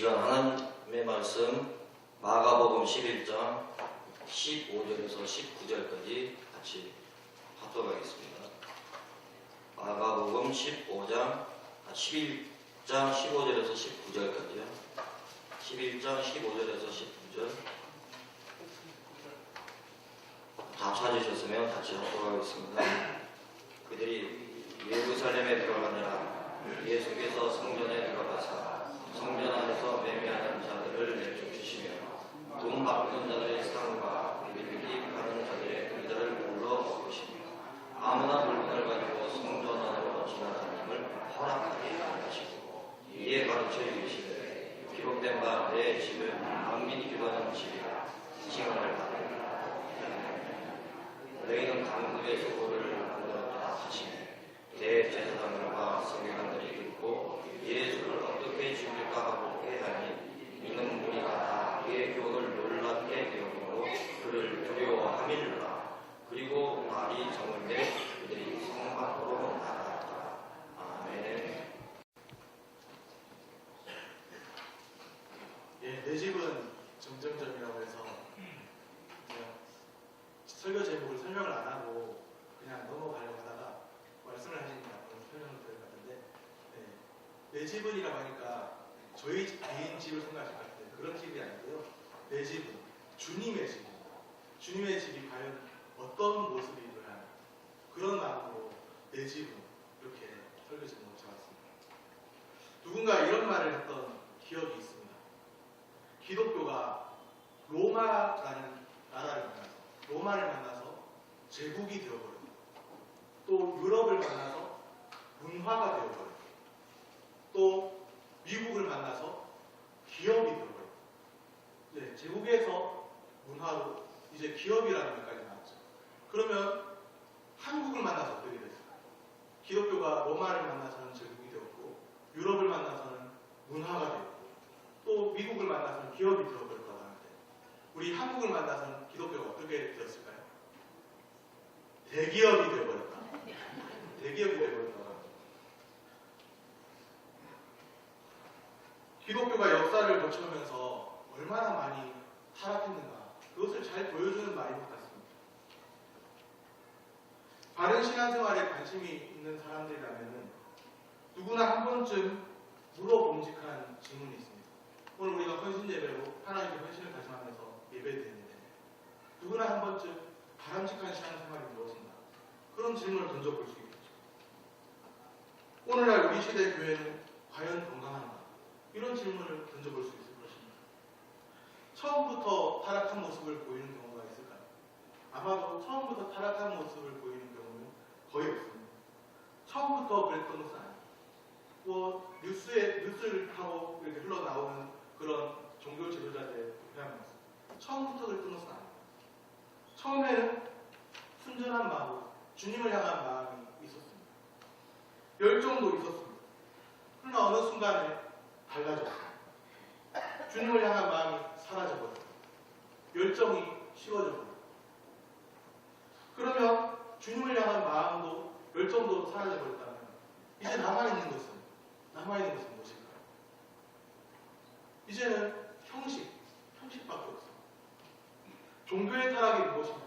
하나님의 말씀 마가복음 11장 15절에서 19절까지 같이 합독하겠습니다. 마가복음 11장 15절에서 19절까지요. 11장 15절에서 19절 다 찾으셨으면 같이 합독하겠습니다. 그들이 예루살렘에 들어가니라. 예수께서 성전에 들어가사 성전 안에서 매매하는 자들을 내쫓으시며 돈 바꾸는 자들의 상과 밀리 파는 자들의 의자를 불러 엎으시며 아무나 물건을 가지고 성전 안으로 지나다님을 허락하게 하시고 이에 가르쳐 이르시되 기록된 바 내 집은 만민이 기도하는 집이라 칭언을 받으리라. 너희는 강국의 소고를 만들었다 하시니 대제사장들과 서기관들이 듣고 예수를 어떻게 죽일까 하고 해하니 믿는 무리가 다 그의 교훈을 놀랍게 여기고 그를 두려워함이라. 그리고 날이 저물매 그들이 성 밖으로 나갔다. 아멘. 내 집은 점점점이라고 해서 설교 제목을 설명을 안 하고 그냥 넘어가려고 하다가 말씀을 하시니까 설명을 드릴 것 같은데, 내 집은이라고 하니까 저희 개인 집을 생각하실 것 같아요. 그런 집이 아니고요. 내 집은 주님의 집입니다. 주님의 집이 과연 어떤 모습이더라, 그런 마음으로 내 집은 이렇게 설교 제목을 잡았습니다. 누군가 이런 말을 했던 기억이 있습니다. 기독교가 로마라는 로마를 만나서 제국이 되어버렸고, 또 유럽을 만나서 문화가 되어버렸고, 또 미국을 만나서 기업이 되어버렸고, 제국에서 문화로 이제 기업이라는 것까지 나왔죠. 그러면 한국을 만나서 어떻게 됐을까요? 기독교가 로마를 만나서는 제국이 되었고, 유럽을 만나서는 문화가 되었고, 또 미국을 만나서는 기업이 되어버렸다고 하는데, 우리 한국을 만나서는 기독교가 어떻게 되었을까요? 대기업이 되어버렸다. 대기업이 되어버렸다. 기독교가 역사를 거쳐오면서 얼마나 많이 타락했는가, 그것을 잘 보여주는 말인 것 같습니다. 바른 신앙생활에 관심이 있는 사람들이라면 누구나 한 번쯤 물어봄직한 질문이 있습니다. 오늘 우리가 헌신예배로 하나님께 헌신을 다짐하면서 예배드리는데, 누구나 한 번쯤 바람직한 신앙생활이 무엇인가, 그런 질문을 던져볼 수 있겠죠. 오늘날 우리 시대 교회는 과연 건강한가, 이런 질문을 던져볼 수 있을 것입니다. 처음부터 타락한 모습을 보이는 경우가 있을까요? 아마도 처음부터 타락한 모습을 보이는 경우는 거의 없습니다. 처음부터 그랬던 것은 아니에요. 뉴스를 타고 이렇게 흘러나오는 그런 종교 지도자들의 표현입니다. 처음부터 그랬던 것은 아니에요. 처음에는 순전한 마음, 주님을 향한 마음이 있었습니다. 열정도 있었습니다. 그러나 어느 순간에 달라졌어요. 주님을 향한 마음이 사라져버려요. 열정이 식어져버려요. 그러면 주님을 향한 마음도 열정도 사라져버렸다면 이제 남아있는 것은 무엇일까요? 이제는 형식밖에 없어요. 종교의 타락이 무엇이냐?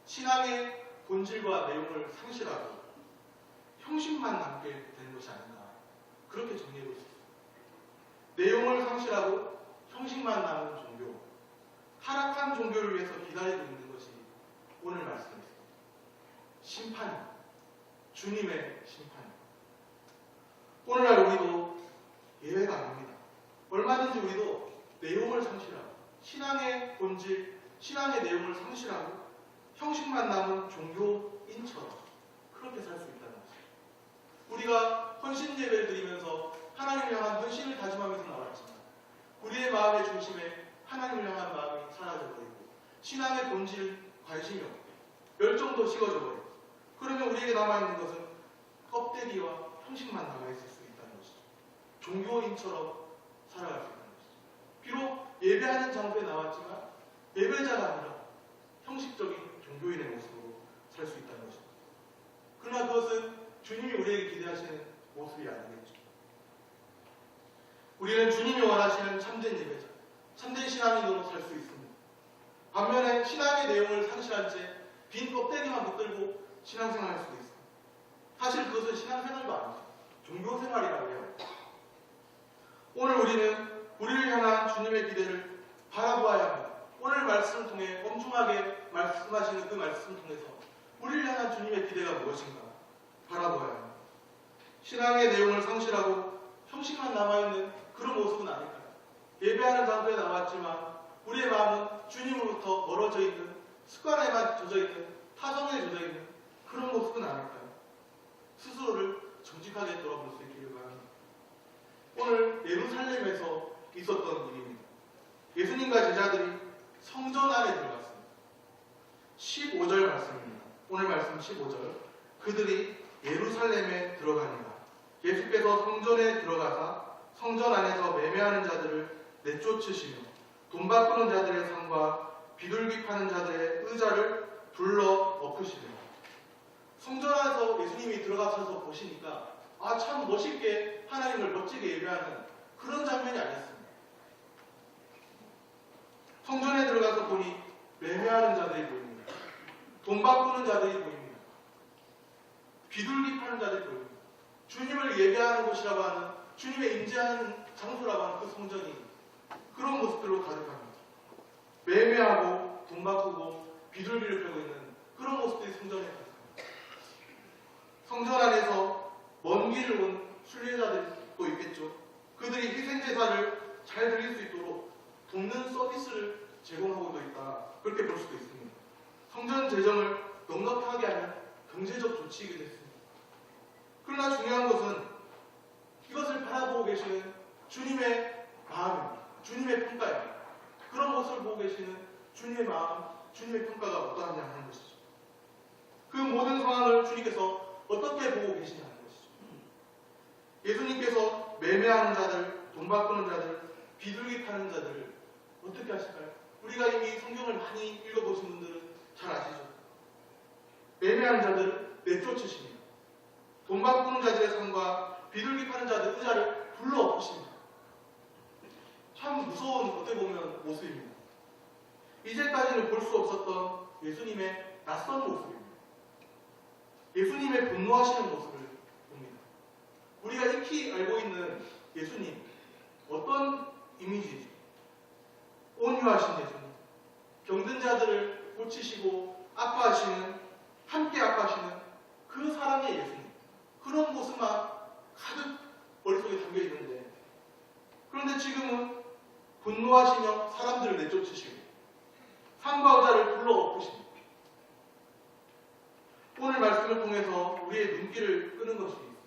신앙의 본질과 내용을 상실하고 형식만 남게 되는 것이 아닌가, 그렇게 정리해볼 수 있습니다. 내용을 상실하고 형식만 남은 종교, 타락한 종교를 위해서 기다리고 있는 것이 오늘 말씀입니다. 심판입니다. 주님의 심판입니다. 오늘날 우리도 예외가 아닙니다. 얼마든지 우리도 내용을 상실하고 신앙의 본질, 신앙의 내용을 상실하고 형식만 남은 종교인처럼 그렇게 살 수 있다는 것입니다. 우리가 헌신 예배를 드리면서 하나님을 향한 헌신을 다짐하면서 나왔지만 우리의 마음의 중심에 하나님을 향한 마음이 사라져버리고 신앙의 본질 관심이 없고 열정도 식어져버리고, 그러면 우리에게 남아있는 것은 껍데기와 형식만 남아있을 수 있다는 것이죠. 종교인처럼 살아갈 수 있다는 것이죠. 비록 예배하는 장소에 나왔지만 예배자가 아니라 형식적인 종교인의 모습으로 살 수 있다는 것입니다. 그러나 그것은 주님이 우리에게 기대하시는 모습이 아니겠죠. 우리는 주님이 원하시는 참된 예배자, 참된 신앙인으로 살 수 있습니다. 반면에 신앙의 내용을 상실한 채 빈 껍데기만 붙들고 신앙생활할 수도 있습니다. 사실 그것은 신앙생활도 아니죠. 종교생활이라고 해요. 오늘 우리는 우리를 향한 주님의 기대를 바라보아야 합니다. 오늘 말씀을 통해 엄중하게 말씀하시는 그 말씀을 통해서 우리를 향한 주님의 기대가 무엇인가 바라보아야 합니다. 신앙의 내용을 상실하고 형식만 남아있는 그런 모습은 아닐까요? 예배하는 장소에 나왔지만 우리의 마음은 주님으로부터 멀어져 있는, 습관에만 젖어있는, 타성에 젖어있는 그런 모습은 아닐까요? 스스로를 정직하게 돌아볼 수 있기를 바랍니다. 오늘 예루살렘에서 있었던 일입니다. 예수님과 제자들이 성전 안에 들어갔습니다. 15절 말씀입니다. 오늘 말씀 15절. 그들이 예루살렘에 들어가니라. 예수께서 성전에 들어가사 성전 안에서 매매하는 자들을 내쫓으시며 돈 바꾸는 자들의 상과 비둘기 파는 자들의 의자를 불러 엎으시며. 성전 안에서 예수님이 들어가셔서 보시니까 참 멋있게 하나님을 멋지게 예배하는 그런 장면이 아니었습니다. 성전에 들어가서 보니 매매하는 자들이 보입니다. 돈 바꾸는 자들이 보입니다. 비둘기 파는 자들이 보입니다. 주님을 예배하는 곳이라고 하는, 주님의 임재하는 장소라고 하는 그 성전이 그런 모습들로 가득합니다. 매매하고 돈 바꾸고 비둘기를 펴고 있는 그런 모습들이 성전에 가득합니다. 성전 안에서 먼 길을 온 순례자들도 있겠죠. 그들이 희생제사를 잘 드릴 수 있도록 돕는 서비스를 제공하고도 있다. 그렇게 볼 수도 있습니다. 성전 재정을 넉넉하게 하는 경제적 조치이기도 했습니다. 그러나 중요한 것은 이것을 바라보고 계시는 주님의 마음입니다. 주님의 평가입니다. 그런 모습을 보고 계시는 주님의 마음, 주님의 평가가 어떠하냐 하는 것이죠. 그 모든 상황을 주님께서 어떻게 보고 계시냐는 것이죠. 예수님께서 매매하는 자들, 돈 바꾸는 자들, 비둘기 파는 자들을 어떻게 하실까요? 우리가 이미 성경을 많이 읽어보신 분들은 잘 아시죠? 매매하는 자들을 내쫓으십니다. 돈 바꾸는 자들의 상과 비둘기 파는 자들 의자를 불러 엎으십니다. 참 무서운, 어떻게 보면 모습입니다. 이제까지는 볼 수 없었던 예수님의 낯선 모습입니다. 예수님의 분노하시는 모습을 봅니다. 우리가 익히 알고 있는 예수님, 어떤 이미지죠? 온유하신 예수님, 병든 자들을 고치시고 아파하시는, 함께 아파하시는 그 사랑의 예수님, 그런 모습만 가득 머릿속에 담겨 있는데, 그런데 지금은 분노하시며 사람들을 내쫓으시고 상과 의자를 불러 엎으십니다. 오늘 말씀을 통해서 우리의 눈길을 끄는 것이 있습니다.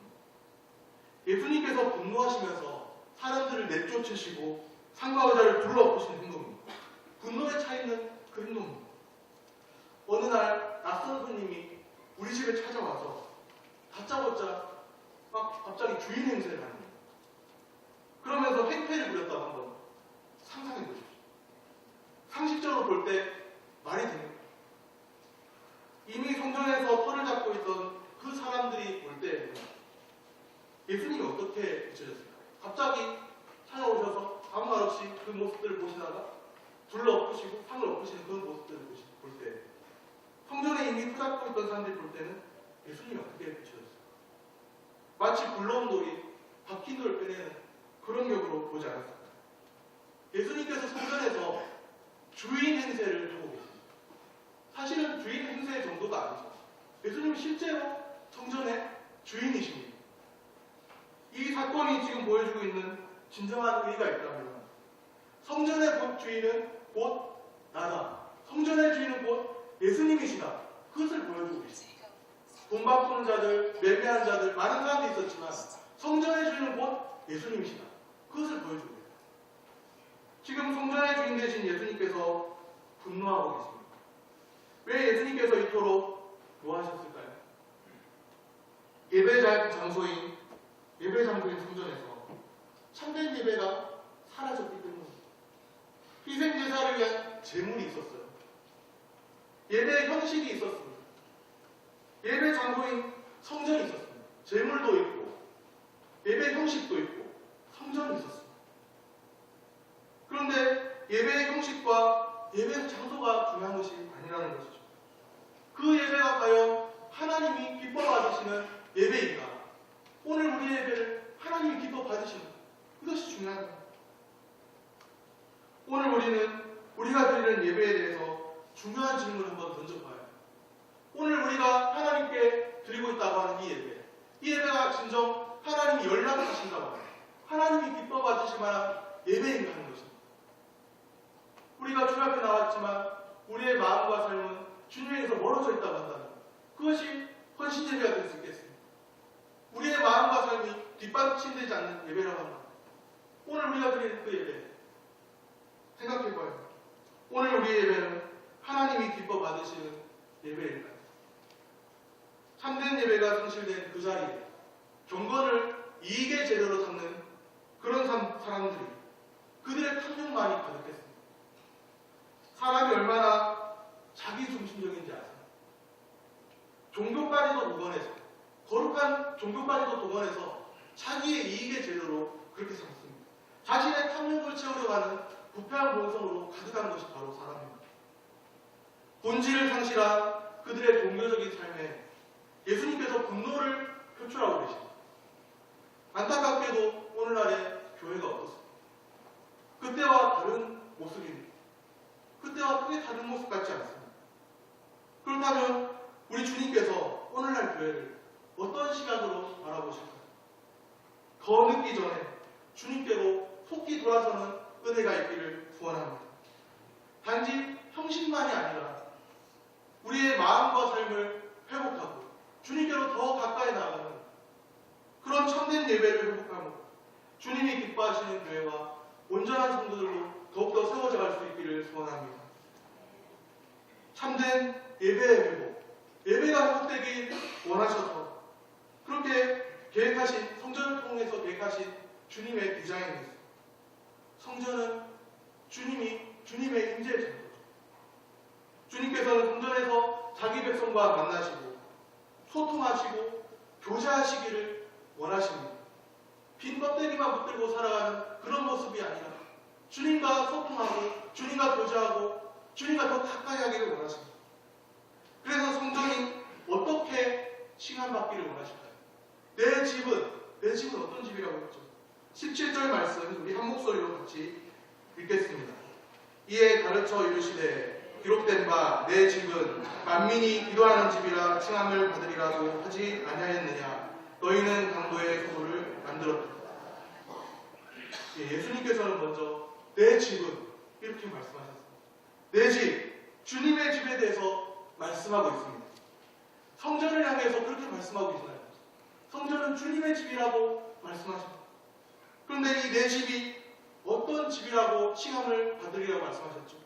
예수님께서 분노하시면서 사람들을 내쫓으시고 상과 의자를 불러 엎으시는 행동입니다. 분노에 차 있는 그 행동입니다. 어느 날 낯선 손님이 우리 집에 찾아와서 다짜고짜 막 갑자기 주인 행세를 합니다. 그러면서 횡패를 부렸다고 한번 상상해 보십시오. 상식적으로 볼 때 말이 됩니다. 이미 성전에서 털을 잡고 있던 그 사람들이 볼 때 예수님이 어떻게 비춰졌을까요? 갑자기 찾아오셔서 아무 말 없이 그 모습들을 보시다가 둘러 엎으시고 상을 엎으시는 그 모습들을 볼 때, 성전에 이미 터 잡고 있던 사람들이 볼 때는 예수님이 어떻게 비춰졌을까요? 마치 굴러온 돌이 박힌 돌을 빼내는 그런 격으로 보지 않았을까요? 예수님께서 성전에서 주인 행세를 하고 계십니다. 사실은 주인 행세 정도가 아니죠. 예수님은 실제로 성전의 주인이십니다. 이 사건이 지금 보여주고 있는 진정한 의의가 있다면, 성전의 주인은 곧 나다. 성전의 주인은 곧 예수님이시다. 그것을 보여주고 계십니다. 돈 바꾸는 자들, 매매하는 자들, 많은 사람들이 있었지만 성전의 주인은 곧 예수님이시다. 그것을 보여주고 계십니다. 지금 성전의 주인 되신 예수님께서 분노하고 계십니다. 왜 예수님께서 이토록 노하셨을까요? 예배 장소인 성전에서 참된 예배가 사라졌기 때문입니다. 희생제사를 위한 제물이 있었어요. 예배의 형식이 있었습니다. 예배 장소인 성전이 있었습니다. 제물도 있고 예배 형식도 있고 성전이 있었습니다. 예배의 형식과 예배의 장소가 중요한 것이 아니라는 것이죠. 그 예배가 과연 하나님이 기뻐 받으시는 예배인가? 오늘 우리 예배를 하나님이 기뻐 받으시는 이것이 중요한 겁니다. 오늘 우리는 우리가 드리는 예배에 대해서 중요한 질문을 한번 던져봐요. 오늘 우리가 하나님께 드리고 있다고 하는 이 예배가 진정 하나님이 연락하신다고 하는 하나님이 기뻐 받으실 만한 예배인가 하는 것입니다. 우리가 주 앞에 나왔지만 우리의 마음과 삶은 주님에게서 멀어져 있다고 한다면 그것이 헌신 예배가 될 수 있겠습니다. 우리의 마음과 삶이 뒷받침되지 않는 예배라고 한다. 오늘 우리가 드리는 그 예배 생각해봐요. 오늘 우리의 예배는 하나님이 기뻐 받으시는 예배일까요? 참된 예배가 성실된 그 자리에 경건을 이익의 재료로 삼는 그런 사람들이 그들의 탐욕만이 가득했습니다. 사람이 얼마나 자기 중심적인지 아세요? 종교까지도 동원해서 거룩한 종교까지도 동원해서 자기의 이익의 재료로 그렇게 삼습니다. 자신의 탐욕을 채우려고 하는 부패한 본성으로 가득한 것이 바로 사람입니다. 본질을 상실한 그들의 종교적인 삶에 예수님께서 분노를 표출하고 계십니다. 안타깝게도 오늘날의 교회가 어떻습니까? 그때와 다른 모습입니다. 그때와 크게 다른 모습 같지 않습니다. 그렇다면 우리 주님께서 오늘날 교회를 어떤 시각으로 바라보실까요? 더 늦기 전에 주님께로 속히 돌아서는 은혜가 있기를 소원합니다. 단지 형식만이 아니라 우리의 마음과 삶을 회복하고 주님께로 더 가까이 나아가는 그런 참된 예배를 회복하고 주님이 기뻐하시는 교회와 온전한 성도들로 더욱더 세워져 갈 수 있기를 소원합니다. 참된 예배의 회복, 예배가 회복되기 원하셔서 그렇게 계획하신 성전을 통해서 계획하신 주님의 디자인입니다. 성전은 주님의 임재의 장소죠. 주님께서는 성전에서 자기 백성과 만나시고 소통하시고 교제하시기를 원하십니다. 빈 껍데기만 붙들고 살아가는 그런 모습이 아니라 주님과 소통하고 주님과 교제하고 주님과 더 가까이 하기를 원하십니다. 그래서 성전이 어떻게 칭함받기를 원하실까요? 내 집은 어떤 집이라고 했죠? 17절 말씀 우리 한 목소리로 같이 읽겠습니다. 이에 가르쳐 이르시되 기록된 바 내 집은 만민이 기도하는 집이라 칭함을 받으리라고 하지 아니하였느냐. 너희는 강도의 소도를 만들었다. 예수님께서는 먼저 내 집은 이렇게 말씀하셨습니다. 내 집, 주님의 집에 대해서 말씀하고 있습니다. 성전을 향해서 그렇게 말씀하고 계시나요? 성전은 주님의 집이라고 말씀하십니다. 그런데 이 내 집이 어떤 집이라고 칭함을 받으리라고 말씀하셨죠?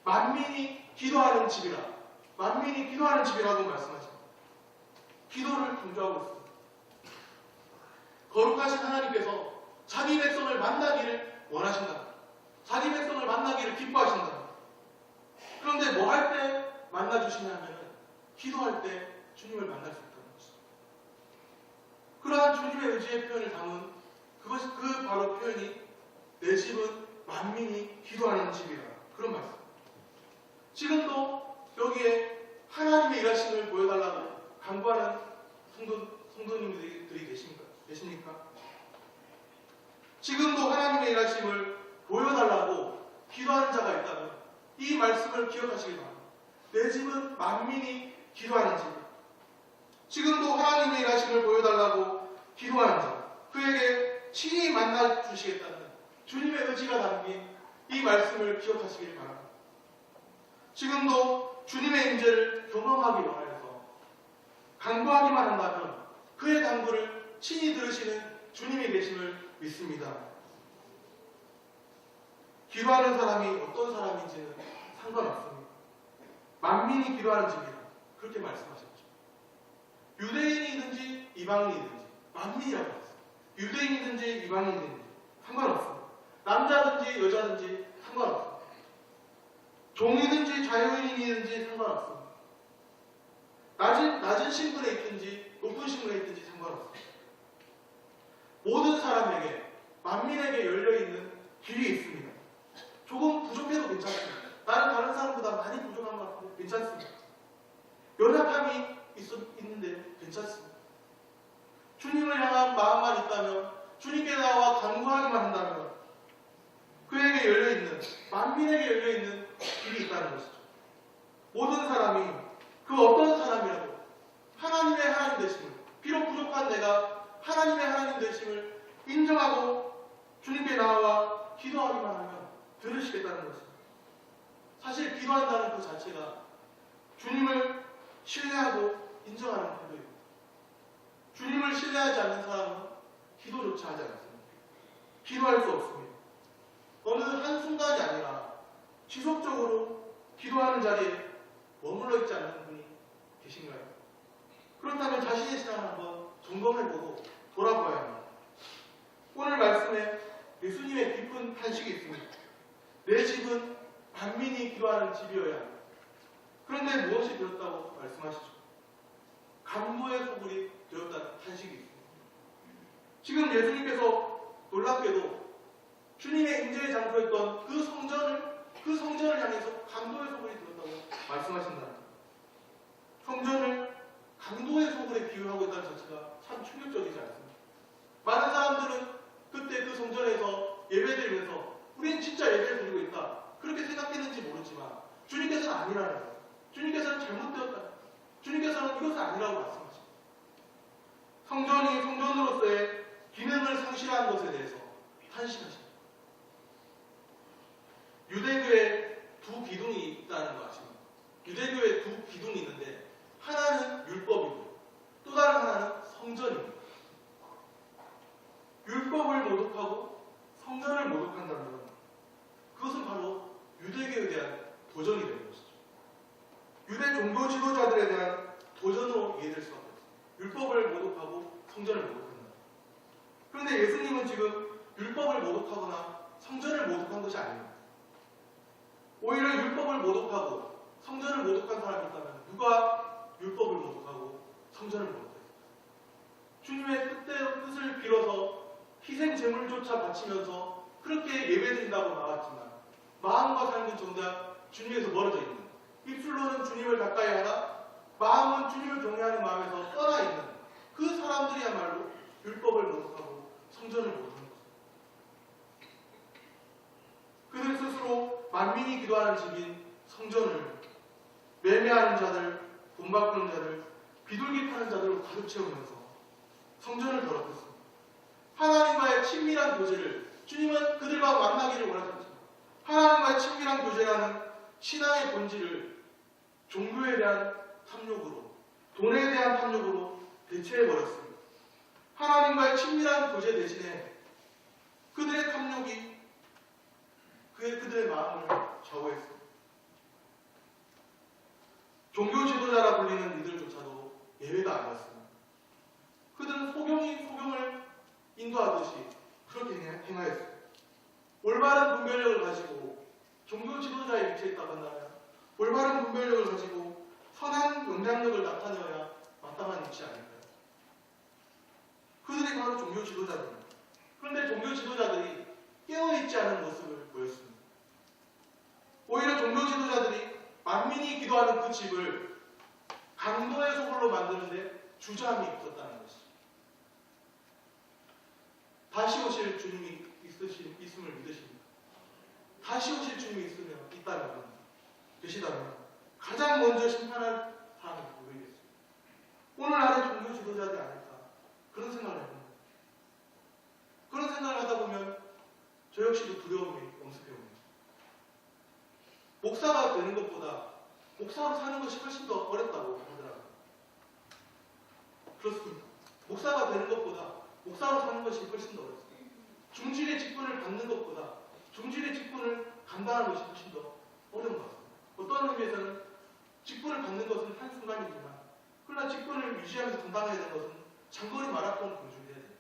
만민이 기도하는 집이라, 만민이 기도하는 집이라고 말씀하십니다. 기도를 강조하고 있습니다. 거룩하신 하나님께서 자기 백성을 만나기를 원하신다. 자기 백성을 만나기를 기뻐하신다. 그런데 뭐 할 때 만나주시냐면 기도할 때 주님을 만날 수 있다는 것이죠. 그러한 주님의 의지의 표현을 담은 그것이 그 바로 표현이 내 집은 만민이 기도하는 집이라 그런 말씀. 지금도 여기에 하나님의 일하심을 보여달라고 간구하는 성도님들이 계십니까? 지금도 하나님의 일하심을 보여달라고 기도하는 자가 있다면 이 말씀을 기억하시기 바랍니다. 내 집은 만민이 기도하는 집. 지금도 하나님의 일하심을 보여달라고 기도하는 자, 그에게 친히 만나 주시겠다는 주님의 의지가 담긴 이 말씀을 기억하시길 바랍니다. 지금도 주님의 임재를 경험하기 원해서 간구하기만 한다면 그의 간구를 친히 들으시는 주님이 계심을 믿습니다. 기도하는 사람이 어떤 사람인지는 상관없습니다. 만민이 기도하는 집이라 그렇게 말씀하셨죠. 유대인이든지 이방인이든지 만민이라고 했어요. 유대인이든지 이방인이든지 상관없습니다. 남자든지 여자든지 상관없습니다. 종이든지 자유인이든지 상관없습니다. 낮은 신분에 있든지 높은 신분에 있든지 상관없습니다. 모든 사람에게 만민에게 열려있는 길이 있습니다. 조금 만민에게 열려있는 길이 있다는 것이죠. 모든 사람이 그 어떤 사람이라도 하나님의 하나님 되심을, 비록 부족한 내가 하나님의 하나님 되심을 인정하고 주님께 나와 기도하기만 하면 들으시겠다는 것입니다. 사실 기도한다는 그 자체가 주님을 신뢰하고 인정하는 태도입니다. 주님을 신뢰하지 않는 사람은 기도조차 하지 않습니다. 기도할 수 없습니다. 어느 한순간이 아니라 지속적으로 기도하는 자리에 머물러 있지 않는 분이 계신가요? 그렇다면 자신의 신앙을 한번 점검해보고 돌아보아야 합니다. 오늘 말씀에 예수님의 깊은 탄식이 있습니다. 내 집은 만민이 기도하는 집이어야 합니다. 그런데 무엇이 되었다고 말씀하시죠? 간부의 소굴이 되었다는 탄식이 있습니다. 지금 예수님께서 놀랍게도 주님의 임재의 장소였던 그 성전을 향해서 강도의 소굴이 되었다고 말씀하신다는 거예요. 성전을 강도의 소굴에 비유하고 있다는 자체가 참 충격적이지 않습니다. 많은 사람들은 그때 그 성전에서 예배드리면서 우리는 진짜 예배를 드리고 있다 그렇게 생각했는지 모르지만 주님께서는 아니라는 거예요. 주님께서는 잘못되었다. 주님께서는 이것은 아니라고 말씀하십니다. 성전이 성전으로서의 기능을 상실한 것에 대해서 탄식하십니다. 유대교에 두 기둥이 있다는 거 아십니까? 유대교에 두 기둥이 있는데 하나는 율법이고 또 다른 하나는 성전입니다. 율법을 모독하고 성전을 모독한다면 그것은 바로 유대교에 대한 도전이 되는 것이죠. 유대 종교 지도자들에 대한 도전으로 이해될 수밖에 없습니다. 율법을 모독하고 성전을 모독한다. 그런데 예수님은 지금 율법을 모독하거나 성전을 모독한 것이 아닙니다. 오히려 율법을 모독하고 성전을 모독한 사람이 있다면 누가 율법을 모독하고 성전을 모독했을까? 주님의 뜻을 빌어서 희생 제물조차 바치면서 그렇게 예배드린다고 나왔지만 마음과 삶은 정작 주님에서 멀어져 있는, 입술로는 주님을 가까이 하나 마음은 주님을 경외하는 마음에서 떠나 있는 그 사람들이야말로 율법을 모독하고 성전을 모독하는 것입니다. 그들 스스로 만민이 기도하는 집인 성전을 매매하는 자들, 돈 바꾸는 자들, 비둘기 파는 자들로 가득 채우면서 성전을 더럽혔습니다. 하나님과의 친밀한 교제를, 주님은 그들과 만나기를 원하셨지만 하나님과의 친밀한 교제라는 신앙의 본질을 종교에 대한 탐욕으로, 돈에 대한 탐욕으로 대체해버렸습니다. 하나님과의 친밀한 교제 대신에 그들의 탐욕이 그들의 마음을 좌우했습니다. 종교 지도자라 불리는 이들조차도 예외가 아니었습니다. 그들은 소경을 인도하듯이 그렇게 행하였습니다. 올바른 분별력을 가지고 종교 지도자의 위치에 있다고 한다면 올바른 분별력을 가지고 선한 영향력을 나타내어야 마땅한 위치 아닐까요? 그들이 바로 종교 지도자들입니다. 그런데 종교 지도자들이 깨어있지 않은 모습을 보였습니다. 오히려 종교 지도자들이 만민이 기도하는 그 집을 강도의 소굴로 만드는데 주저함이 있었다는 것이죠. 다시 오실 주님이 있음을 믿으십니까? 다시 오실 주님이 계시다면 가장 먼저 심판할 사람이 누구이겠습니까? 오늘 안에 종교 지도자들이 아닐까 그런 생각을 해봅니다. 그런 생각을 하다 보면 저 역시도 두려움이 엄습해옵니다. 목사가 되는 것보다 목사로 사는 것이 훨씬 더 어렵다고 하더라고요. 그렇습니다. 목사가 되는 것보다 목사로 사는 것이 훨씬 더 어렵습니다. 중직의 직분을 받는 것보다 중직의 직분을 감당하는 것이 훨씬 더 어려운 것 같습니다. 어떤 의미에서는 직분을 받는 것은 한순간이지만 그러나 직분을 유지하면서 감당해야 되는 것은 장거리 마라톤을 공중해야 됩니다.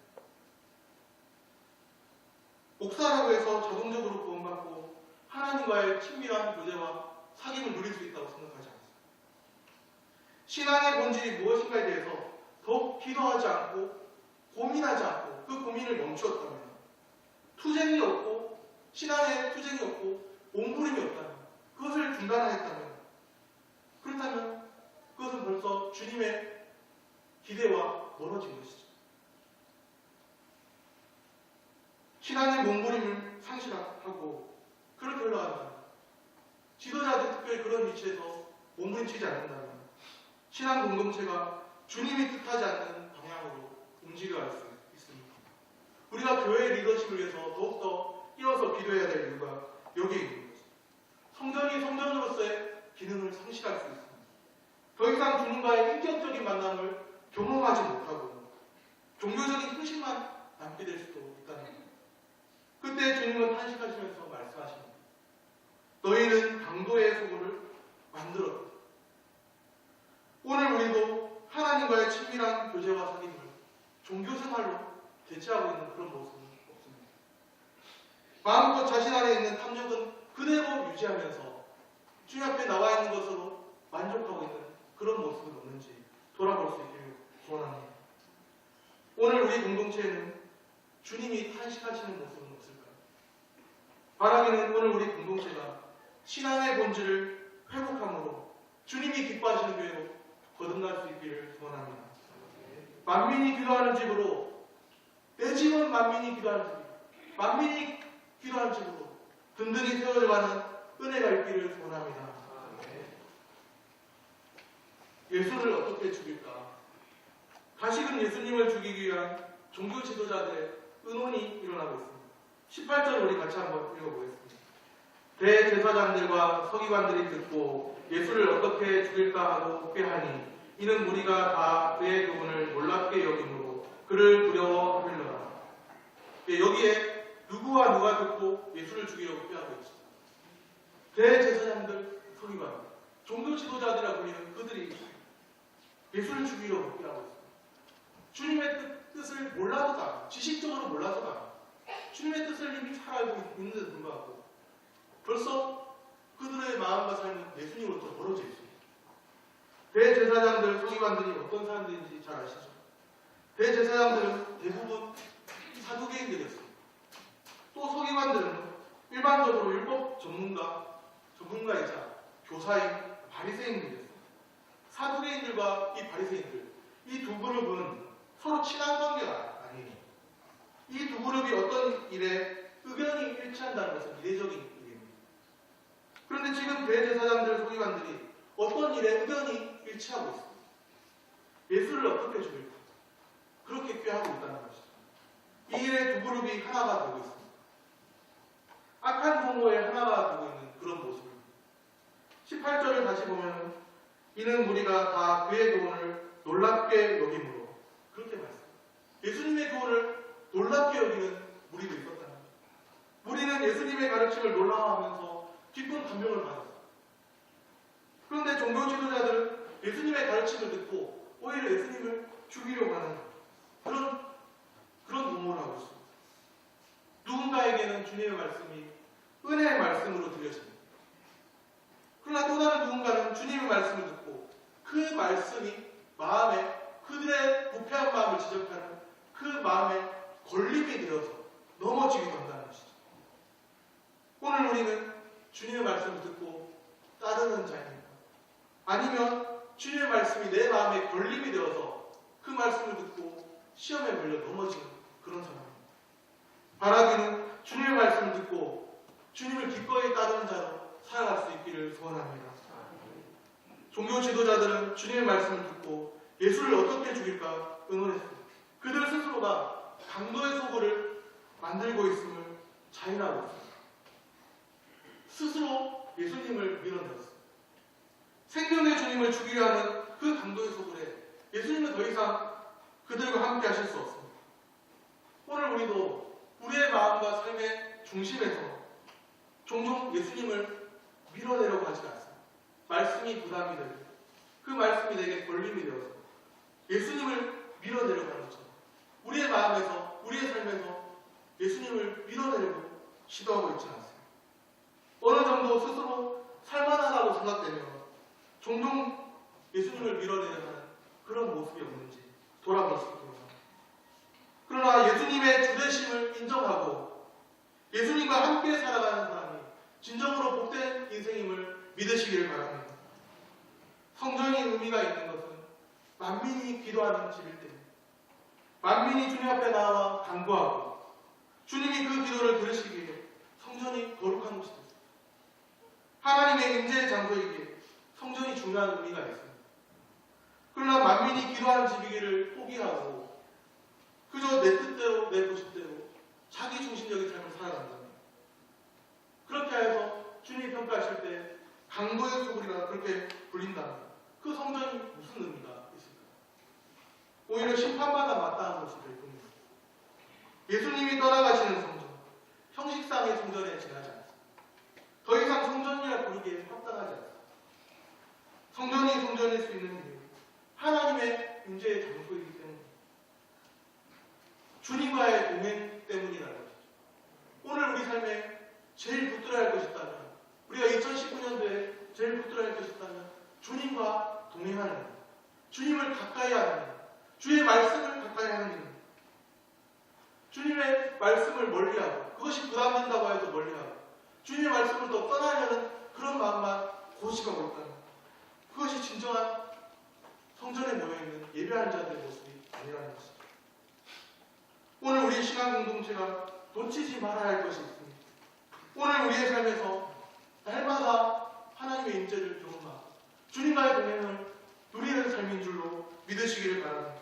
목사라고 해서 자동적으로 구원받고 하나님과의 친밀한 교제와 사귐을 누릴 수 있다고 생각하지 않습니다. 신앙의 본질이 무엇인가에 대해서 더욱 기도하지 않고 고민하지 않고 그 고민을 멈추었다면 투쟁이 없고 신앙에 투쟁이 없고 몸부림이 없다면 그것을 중단하였다면 그렇다면 그것은 벌써 주님의 기대와 멀어진 것이죠. 신앙의 몸부림을 상실하고 그렇게 흘러간다면 지도자들 특별히 그런 위치에서 몸부림치지 않는다면 신앙 공동체가 주님이 뜻하지 않는 방향으로 움직여갈 수 있습니다. 우리가 교회의 리더십을 위해서 더욱더 끼어서 기도해야 될 이유가 여기에 있는 거죠. 성전이 성전으로서의 기능을 상실할 수 있습니다. 더 이상 주님과의 인격적인 만남을 경험하지 못하고 종교적인 형식만 남게 될 수도 있다는 거예요. 그때 주님은 탄식하시면서 말씀하십니다. 너희는 강도의 소굴을 만들었다. 오늘 우리도 하나님과의 친밀한 교제와 사귐을 종교생활로 대체하고 있는 그런 모습은 없습니다. 마음껏 자신 안에 있는 탐욕은 그대로 유지하면서 주님 앞에 나와 있는 것으로 만족하고 있는 그런 모습은 없는지 돌아볼 수 있기를 소원합니다. 오늘 우리 공동체에는 주님이 탄식하시는 모습은 없을까요? 바라기는 오늘 우리 공동체가 신앙의 본질을 회복함으로 주님이 기뻐하시는 교회로 거듭날 수 있기를 소원합니다. 만민이 기도하는 집으로, 내 집은 만민이 기도하는 집, 만민이 기도하는 집으로 든든히 세워져가는 은혜가 있기를 소원합니다. 예수를 어떻게 죽일까? 다시금 예수님을 죽이기 위한 종교 지도자들의 의논이 일어나고 있습니다. 18절 우리 같이 한번 읽어보겠습니다. 대제사장들과 서기관들이 듣고 예수를 어떻게 죽일까 하고 꾀하니 이는 무리가 다 그의 교훈을 놀랍게 여김으로 그를 두려워하밀러라. 여기에 누구와 누가 듣고 예수를 죽이려고 꾀하고 있죠. 대제사장들, 서기관, 종교 지도자들이라 불리는 그들이 예수를 죽이려고 꾀하고 있습니다. 주님의 뜻을 몰라서다, 지식적으로 몰라서다, 주님의 뜻을 이미 잘 알고 있는데도 불구하고 벌써 그들의 마음과 삶은 예수님으로부터 멀어져 있습니다. 대제사장들, 서기관들이 어떤 사람들인지 잘 아시죠? 대제사장들은 대부분 사두개인들이었습니다. 또 서기관들은 일반적으로 율법 전문가이자 교사인 바리새인들이었습니다. 사두개인들과 이 바리새인들, 이 두 그룹은 서로 친한 관계가 아니에요. 이 두 그룹이 어떤 일에 의견이 일치한다는 것은 이례적인 일입니다. 그런데 지금 대제사장들, 서기관들이 어떤 일에 의견이 일치하고 있습니다. 예수를 어떻게 죽일까? 그렇게 꾀하고 있다는 것이죠. 이 일에 두 그룹이 하나가 되고 있습니다. 악한 동호에 하나가 되고 있는 그런 모습입니다. 18절을 다시 보면 이는 우리가 다 그의 교훈을 놀랍게 여김으로 그렇게 말씀합니다. 예수님의 교훈을 놀랍게 여기는 무리도 있었다는 거예요. 무리는 예수님의 가르침을 놀라워하면서 기쁜 감명을 받았어요. 그런데 종교 지도자들은 예수님의 가르침을 듣고 오히려 예수님을 죽이려고 하는 그런 동호를 하고 있습니다. 누군가에게는 주님의 말씀이 은혜의 말씀으로 들려집니다. 그러나 또 다른 누군가는 주님의 말씀을 듣고 그 말씀이 마음에 그들의 부패한 마음을 지적하는 그 마음에 걸림이 되어서 넘어지기도 한다는 것이죠. 오늘 우리는 주님의 말씀을 듣고 따르는 자입니다. 아니면 주님의 말씀이 내 마음에 걸림이 되어서 그 말씀을 듣고 시험에 걸려 넘어지는 그런 사람입니다. 바라기는 주님의 말씀을 듣고 주님을 기꺼이 따르는 자로 살아갈 수 있기를 소원합니다. 종교 지도자들은 주님의 말씀을 듣고 예수를 어떻게 죽일까 의논했습니다. 그들 스스로가 강도의 소굴을 만들고 있음을 자인하고 있습니다. 스스로 예수님을 밀어넣었습니다. 생명의 주님을 죽이려 하는 그 강도의 소굴에 예수님은 더 이상 그들과 함께 하실 수 없습니다. 오늘 우리도 우리의 마음과 삶의 중심에서 종종 예수님을 밀어내려고 하지 않습니다. 말씀이 부담이 되고 그 말씀이 내게 걸림이 되어서 예수님을 밀어내려고 하는 것처럼 우리의 마음에서 우리의 삶에서 예수님을 밀어내려고 시도하고 있지 않습니다. 어느 정도 스스로 살만하다고 생각되면 종종 예수님을 밀어내려는 그런 모습이 없는지 돌아볼 수 있습니다. 그러나 예수님의 주되심을 인정하고 예수님과 함께 살아가는 사람이 진정으로 복된 인생임을 믿으시기를 바랍니다. 성전이 의미가 있는 것은 만민이 기도하는 집일 때입니다. 만민이 주님 앞에 나와 간구하고 주님이 그 기도를 들으시기에 성전이 거룩한 곳이 됐습니다. 하나님의 장소이기에 성전이 중요한 의미가 있습니다. 그러나 만민이 기도하는 집이기를 포기하고 그저 내 뜻대로 내 고집대로 자기 중심적인 삶을 살아간다면, 그렇게 해서 주님이 평가하실 때 강도의 소굴이라 그렇게 불린다면 그 성전이 무슨 의미가 있을까요? 오히려 심판받아 마땅한 것이 될 뿐입니다. 예수님이 떠나가시는 성전, 형식상의 성전에 지나지 않습니다. 더 이상 성전이라 부르기에 합당하지 않습니다. 성전이 성전일 수 있는 이유, 하나님의 임재의 장소이기 때문입니다. 주님과의 동행 때문이라는 것이죠. 오늘 우리 삶에 제일 붙들어야 할 것이 있다면, 우리가 2019년도에 제일 붙들어야 할 것이 있다면 주님과 동행하는 것, 주님을 가까이 하는 것, 주의 말씀을 가까이 하는 것, 주님의 말씀을 멀리하고, 그것이 부담된다고 해도 멀리하고, 주님의 말씀을 더 떠나려는 그런 마음만 고집하고 있다면 그것이 진정한 성전에 모여있는 예배하는 자들의 모습이 아니라는 것이죠. 오늘 우리 신앙 공동체가 놓치지 말아야 할 것이 있습니다. 오늘 우리의 삶에서 날마다 하나님의 임재를 경험하고 주님과의 동행을 누리는 삶인 줄로 믿으시기를 바랍니다.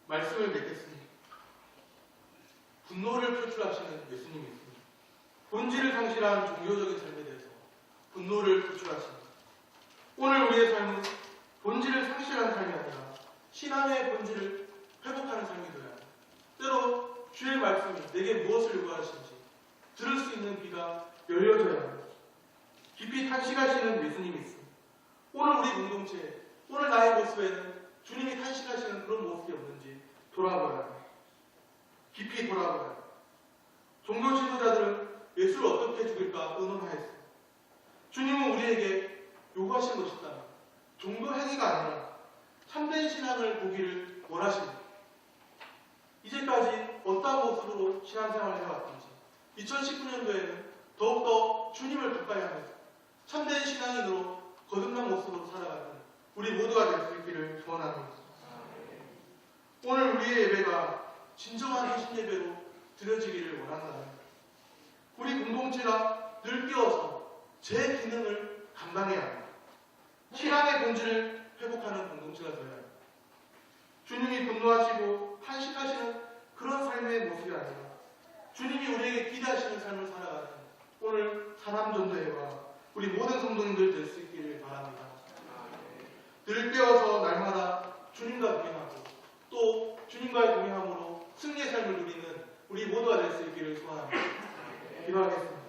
말씀을 맺겠습니다. 분노를 표출하시는 예수님이 있습니다. 본질을 상실한 종교적인 삶에 대해서 분노를 표출하십니다. 오늘 우리의 삶은 본질을 상실한 삶이 아니라 신앙의 본질을 회복하는 삶이 되어야 합니다. 때로 주의 말씀이 내게 무엇을 요구하시는지 들을 수 있는 귀가 열려져야 합니다. 깊이 탄식하시는 예수님이 있습니다. 오늘 우리 공동체, 오늘 나의 모습에는 주님이 탄식하시는 그런 모습이 없는지 돌아보아야 합니다. 깊이 돌아보아야 합니다. 종교 지도자들은 예수를 어떻게 죽일까 의논하였습니다. 주님은 우리에게 요구하신 것이 있다면 종교 행위가 아니라 참된 신앙을 보기를 원하십니다. 이제까지 어떤 모습으로 신앙생활을 해왔든지 2019년도에는 더욱더 주님을 가까이 하면서 참된 신앙인으로 거듭난 모습으로 살아가는 우리 모두가 될 수 있기를 소원합니다. 오늘 우리의 예배가 진정한 핵심 예배로 드려지기를 원한다면 우리 공동체가 늘 깨어서 제 기능을 감당해야 합니다. 신앙의 본질을 회복하는 공동체가 되어야 합니다. 주님이 분노하시고 탄식하시는 그런 삶의 모습이 아니라 주님이 우리에게 기대하시는 삶을 살아가는 오늘 사남전도회와 우리 모든 성도님들 될 수 있기를 바랍니다. 늘 깨어서 날마다 주님과 동행하고 또 주님과의 동행함으로 승리의 삶을 누리는 우리 모두가 될 수 있기를 소원합니다. 기도하겠습니다.